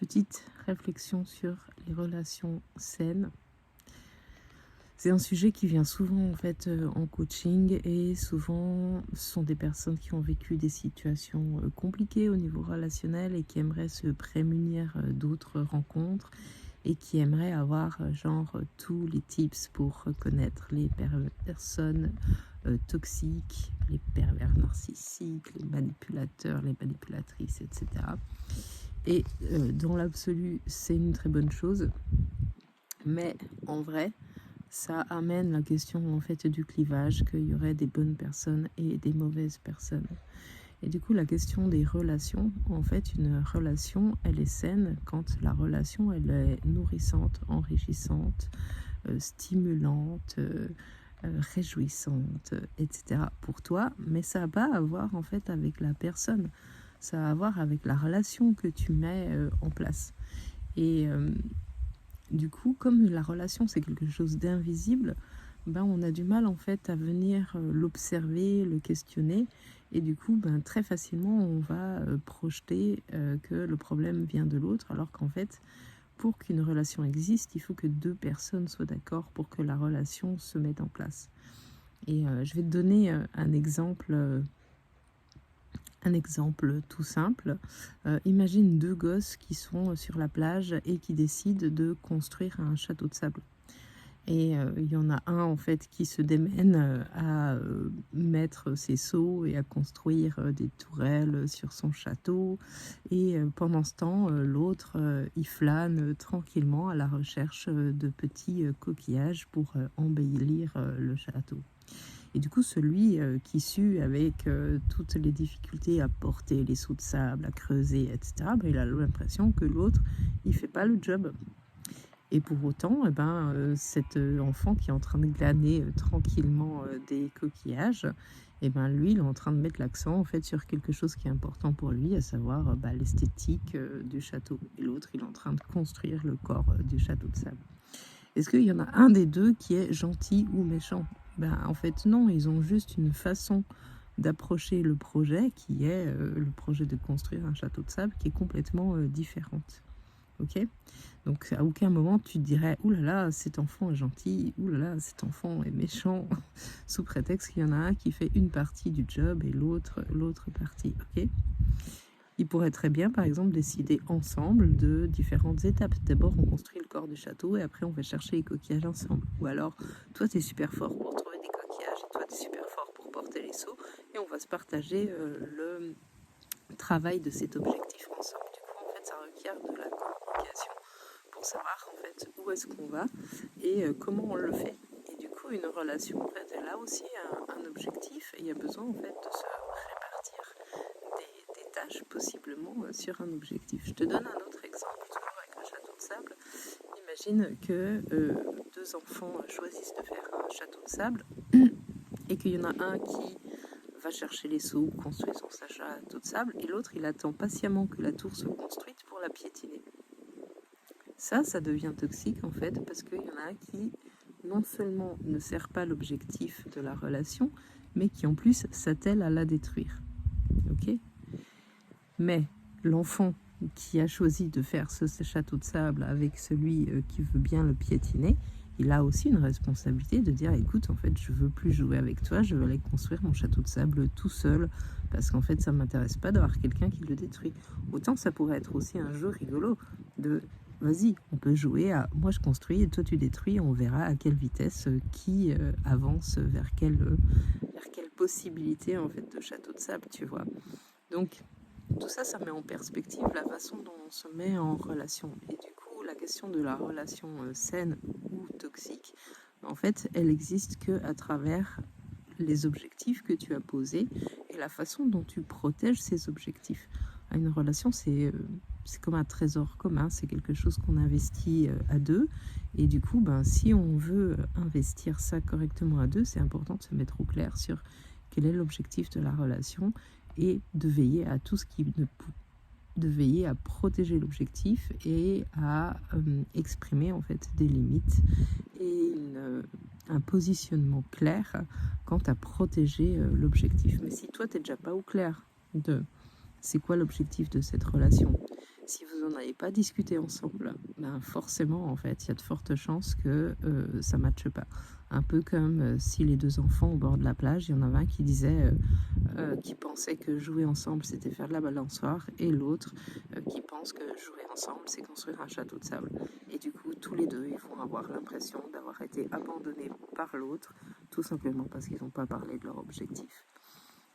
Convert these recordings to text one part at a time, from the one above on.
petite réflexion sur les relations saines. C'est un sujet qui vient souvent en fait en coaching et souvent ce sont des personnes qui ont vécu des situations compliquées au niveau relationnel et qui aimeraient se prémunir d'autres rencontres et qui aimeraient avoir tous les tips pour reconnaître les personnes toxiques, les pervers narcissiques, les manipulateurs, les manipulatrices, etc. Et dans l'absolu, c'est une très bonne chose, mais en vrai, ça amène la question en fait du clivage, qu'il y aurait des bonnes personnes et des mauvaises personnes. Et du coup, la question des relations, en fait, une relation, elle est saine quand la relation, elle est nourrissante, enrichissante, stimulante, réjouissante, etc. pour toi, mais ça n'a pas à voir en fait avec la personne, ça a à voir avec la relation que tu mets en place. Et du coup, comme la relation c'est quelque chose d'invisible, on a du mal en fait à venir l'observer, le questionner, et du coup très facilement on va projeter que le problème vient de l'autre, alors qu'en fait pour qu'une relation existe, il faut que deux personnes soient d'accord pour que la relation se mette en place. Et je vais te donner un exemple tout simple. Imagine deux gosses qui sont sur la plage et qui décident de construire un château de sable. Et il y en a un en fait qui se démène à mettre ses seaux et à construire des tourelles sur son château. Et pendant ce temps, l'autre, il flâne tranquillement à la recherche de petits coquillages pour embellir le château. Et du coup, celui qui sue avec toutes les difficultés à porter les seaux de sable, à creuser, etc., il a l'impression que l'autre, il fait pas le job. Et pour autant, cet enfant qui est en train de glaner tranquillement des coquillages, lui, il est en train de mettre l'accent en fait sur quelque chose qui est important pour lui, à savoir l'esthétique du château. Et l'autre, il est en train de construire le corps du château de sable. Est-ce qu'il y en a un des deux qui est gentil ou méchant? En fait, non, ils ont juste une façon d'approcher le projet qui est le projet de construire un château de sable qui est complètement différente. Ok? Donc à aucun moment tu te dirais « Ouh là là, cet enfant est gentil, ouh là là, cet enfant est méchant » sous prétexte qu'il y en a un qui fait une partie du job et l'autre partie. Ok? Ils pourraient très bien, par exemple, décider ensemble de différentes étapes. D'abord, on construit le corps du château et après, on va chercher les coquillages ensemble. Ou alors, toi, tu es super fort pour trouver des coquillages et toi, tu es super fort pour porter les seaux et on va se partager le travail de cet objectif ensemble. Du coup, en fait, ça requiert de la communication pour savoir en fait où est-ce qu'on va et comment on le fait. Et du coup, une relation, en fait, elle a aussi un objectif et il y a besoin en fait de se répartir des tâches possiblement sur un objectif. Je te donne un autre exemple, toujours avec un château de sable. Imagine que deux enfants choisissent de faire un château de sable et qu'il y en a un qui va chercher les seaux, construire son château de sable, et l'autre, il attend patiemment que la tour soit construite pour la piétiner. Ça devient toxique en fait, parce qu'il y en a un qui non seulement ne sert pas l'objectif de la relation, mais qui en plus s'attelle à la détruire. Ok? Mais l'enfant qui a choisi de faire ce château de sable avec celui qui veut bien le piétiner, il a aussi une responsabilité de dire « Écoute, en fait, je veux plus jouer avec toi, je veux aller construire mon château de sable tout seul, parce qu'en fait, ça m'intéresse pas d'avoir quelqu'un qui le détruit. » Autant ça pourrait être aussi un jeu rigolo de « Vas-y, on peut jouer à moi je construis et toi tu détruis, on verra à quelle vitesse qui avance vers quelle possibilité en fait de château de sable, tu vois. » Donc, tout ça, ça met en perspective la façon dont on se met en relation. Et du coup, la question de la relation saine ou toxique, en fait, elle existe qu'à travers les objectifs que tu as posés et la façon dont tu protèges ces objectifs. Une relation, c'est comme un trésor commun, c'est quelque chose qu'on investit à deux. Et du coup, si on veut investir ça correctement à deux, c'est important de se mettre au clair sur quel est l'objectif de la relation et de veiller à tout ce qui ne de veiller à protéger l'objectif et à exprimer en fait des limites et un positionnement clair quant à protéger l'objectif. Mais si toi t'es déjà pas au clair de c'est quoi l'objectif de cette relation, Si vous n'en avez pas discuté ensemble, ben forcément, en fait, il y a de fortes chances que ça ne matche pas. Un peu comme si les deux enfants au bord de la plage, il y en avait un qui disait, qui pensait que jouer ensemble, c'était faire de la balançoire, et l'autre qui pense que jouer ensemble, c'est construire un château de sable. Et du coup, tous les deux, ils vont avoir l'impression d'avoir été abandonnés par l'autre, tout simplement parce qu'ils n'ont pas parlé de leur objectif.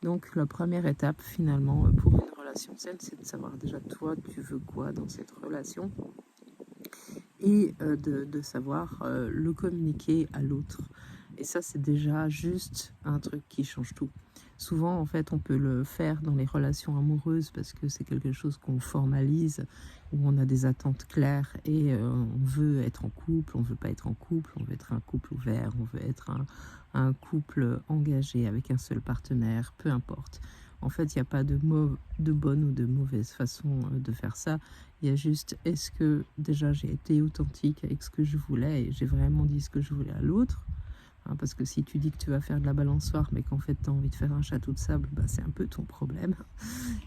Donc la première étape finalement pour une relation saine, c'est de savoir déjà toi tu veux quoi dans cette relation et de savoir le communiquer à l'autre. Et ça c'est déjà juste un truc qui change tout. Souvent en fait on peut le faire dans les relations amoureuses parce que c'est quelque chose qu'on formalise, où on a des attentes claires et on veut être en couple, on veut pas être en couple, on veut être un couple ouvert, on veut être un couple engagé avec un seul partenaire, peu importe. En fait, il n'y a pas de bonne ou de mauvaise façon de faire ça. Il y a juste, est-ce que déjà j'ai été authentique avec ce que je voulais et j'ai vraiment dit ce que je voulais à l'autre, hein, parce que si tu dis que tu vas faire de la balançoire mais qu'en fait tu as envie de faire un château de sable, bah, c'est un peu ton problème.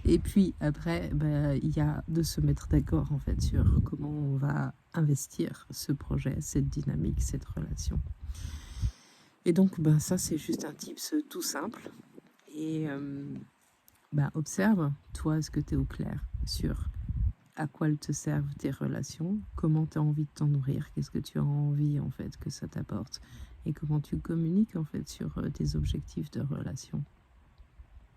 Et puis après, bah, il y a de se mettre d'accord en fait sur comment on va investir ce projet, cette dynamique, cette relation. Et donc bah, ça c'est juste un tips tout simple. Et bah, observe, toi, est-ce que tu es au clair sur à quoi elles te servent tes relations, comment tu as envie de t'en nourrir, qu'est-ce que tu as envie en fait que ça t'apporte et comment tu communiques en fait sur tes objectifs de relation.